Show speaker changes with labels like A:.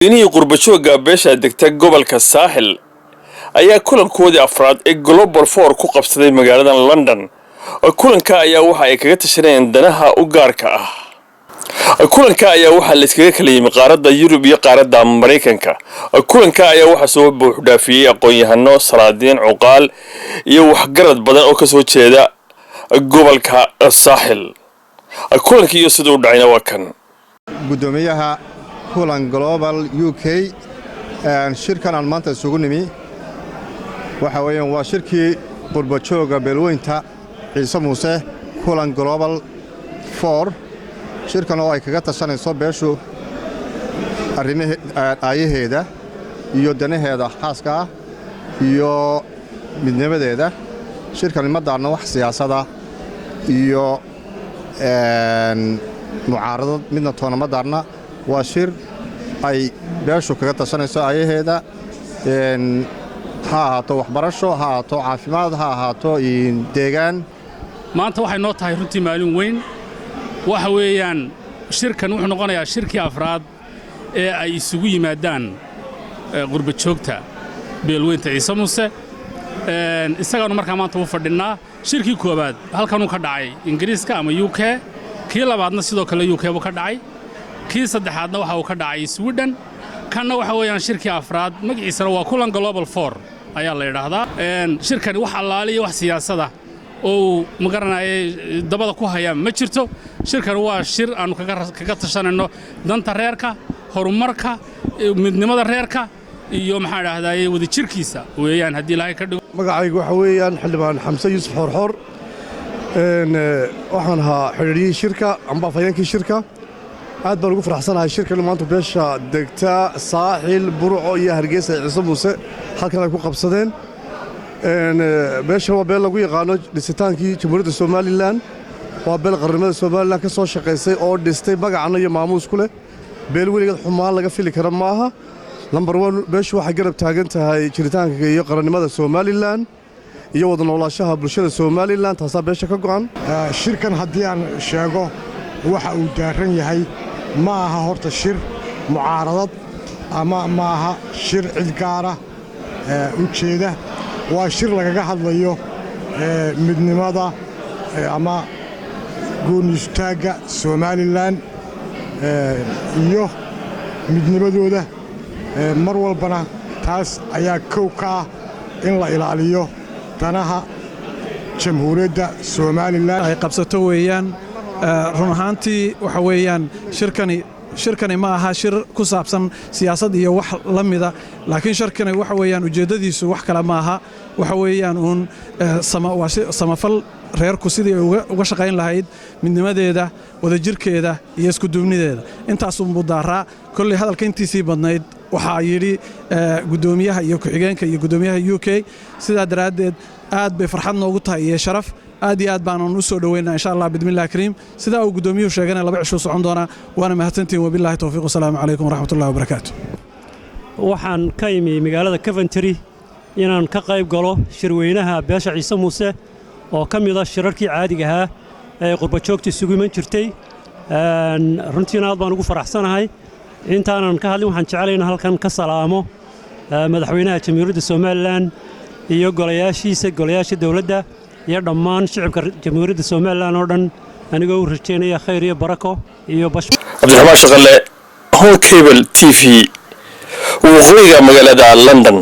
A: inii qurbashooga beesha degta gobolka Saaxil ayaa kulankoodii afraad ee Global Four ku qabsaday magaalada London. Kulanka ayaa waxa ay kaga tashanayeen danaha u gaarka ah. Kulanka ayaa waxa la iskaga kala yimid qaaradda Yurub iyo qaaradda Mareykanka. Kulanka ayaa waxa soo buuxdhaafiyay aqoon-yahano, salaadiin, cuqaal iyo waxgarad badan oo ka soo jeeda gobolka Saaxil. Kulankii iyo sidoo dhacayna waa kan
B: gudoomiyaha kulan Global UK shirkan aan maanta isugu nimi waxa weeyaan waa shirkii qurbashooga beelweynta Ciise Muuse kulan Global Four shirkan oo ay kaga tashanayso beeshu arrimaheeda iyo danaheeda xaaska ah iyo midnimadeeda shirkan ma daarna wax siyaasada iyo mucaaradad midna toona ma daarna waa shir ay beeshu kaga tashanayso ayaheeda ha ahaato waxbarasho ha ahaato caafimaad ha ahaato deegaan
C: maanta waxay noo tahay runtii maalin weyn waxa weeyaan shirkan wuxuu noqonayaa shirkii afraad ee ay isugu yimaadaan qurbajoogta beelweynta Ciise Muuse isagaanu markaa maanta u fadhinaa shirkii koobaad halkan uu ka dhacay Ingiriiska ama UK kii labaadna sidoo kale UK buu ka dhacay kii saddexaadna waxa uu ka dhacay Sweden kanna waxa weeyaan shirkii afraad magaciisana waa kulan Global Four ayaa la yiraahdaa shirkani wax allaaliyo wax siyaasada oo magaranayay dabada ku haya ma jirto shirkan waa shir aanu kaga tashanayno danta reerka horumarka midnimada reerka iyo maxaa dhahdayay wada jirkiisa weeyaan hadii ilaahay ka dhigo
D: magacaygu waxa weeyaan xildhibaan Xamse Yuusuf Xorxor waxaan ahaa xiriiriyay shirka amba fayeenkii shirka aad baan ugu faraxsanahay shirkan maanta beesha degta Saaxil Burco iyo Hargeysa Ciise Muuse halkan ay ku qabsadeen beesha waa beel lagu yaqaano dhisitaankii Jamhuuriyadda Soomaaliland waa beel qaranimada Soomaaliland ka soo shaqeysay oo dhistay magacana iyo maamuus ku leh beel weligeed xumaan laga fili karo maaha number 1 beeshu waxay garab taagan tahay jiritaanka iyo qaranimada Soomaaliland iyo wada noolaanshaha bulshada Soomaaliland taas beesha ka go'an
E: shirkan haddii aan sheego waxa uu daaran yahay ma aha horta shir mucaaradad ama ma aha shir cid gaara u jeeda waa shir lagaga hadlayo midnimada ama goonistaagga Soomaaliland iyo midnimadooda mar walbana taas ayaa kow ka ah in la ilaaliyo danaha Jamhuuriyadda Soomaaliland
F: ay qabsato weeyaan run ahaantii waxa weeyaan shirkani ma aha shir ku saabsan siyaasad iyo wax la mida laakiin shirkani waxa weeyaan ujeedadiisu wax kale ma aha waxa weeyaan samafal reerku sidii uga shaqayn lahayd midnimadeeda wada jirkeeda iyo isku duubnideeda intaas uu mudaaraa kulli hadalka intiisii badnayd waxa yiri gudoomiyaha iyo ku-xigeenka iyo gudoomiyaha UK sida daraadeed aad bay farxad noogu tahay iyo sharaf aad iyo aad baan u soo dhaweynaa insha Allah bidmillaah kariim sida uu gudoomiyuhu sheegana laba cisho socon doona waana mahadsantiin wabillahi tawfiiq wassalaamu calaykum waraxmatullaahi wabarakaatuh
G: waxaan ka imi magaalada Coventry inaan ka qayb galo shirweynaha beesha Ciise Muuse oo ka mid ah shirarkii caadiga ah ee qurbajoogta isugu iman jirtay runtii aad baan ugu faraxsanahay intaanan ka hadlin waxaan jecelahay halkan ka salaamo madaxweynaha Jamhuuriyadda Soomaaliland iyo golayaasha dawladda iyo dhammaan shacabka Jamhuuriyadda Soomaaliland oo dhan anigoo u rajeynaya khayr iyo barako iyo bash
A: Abdulrahmaan Shaqale Home Cable TV waqooyiga magaalada London.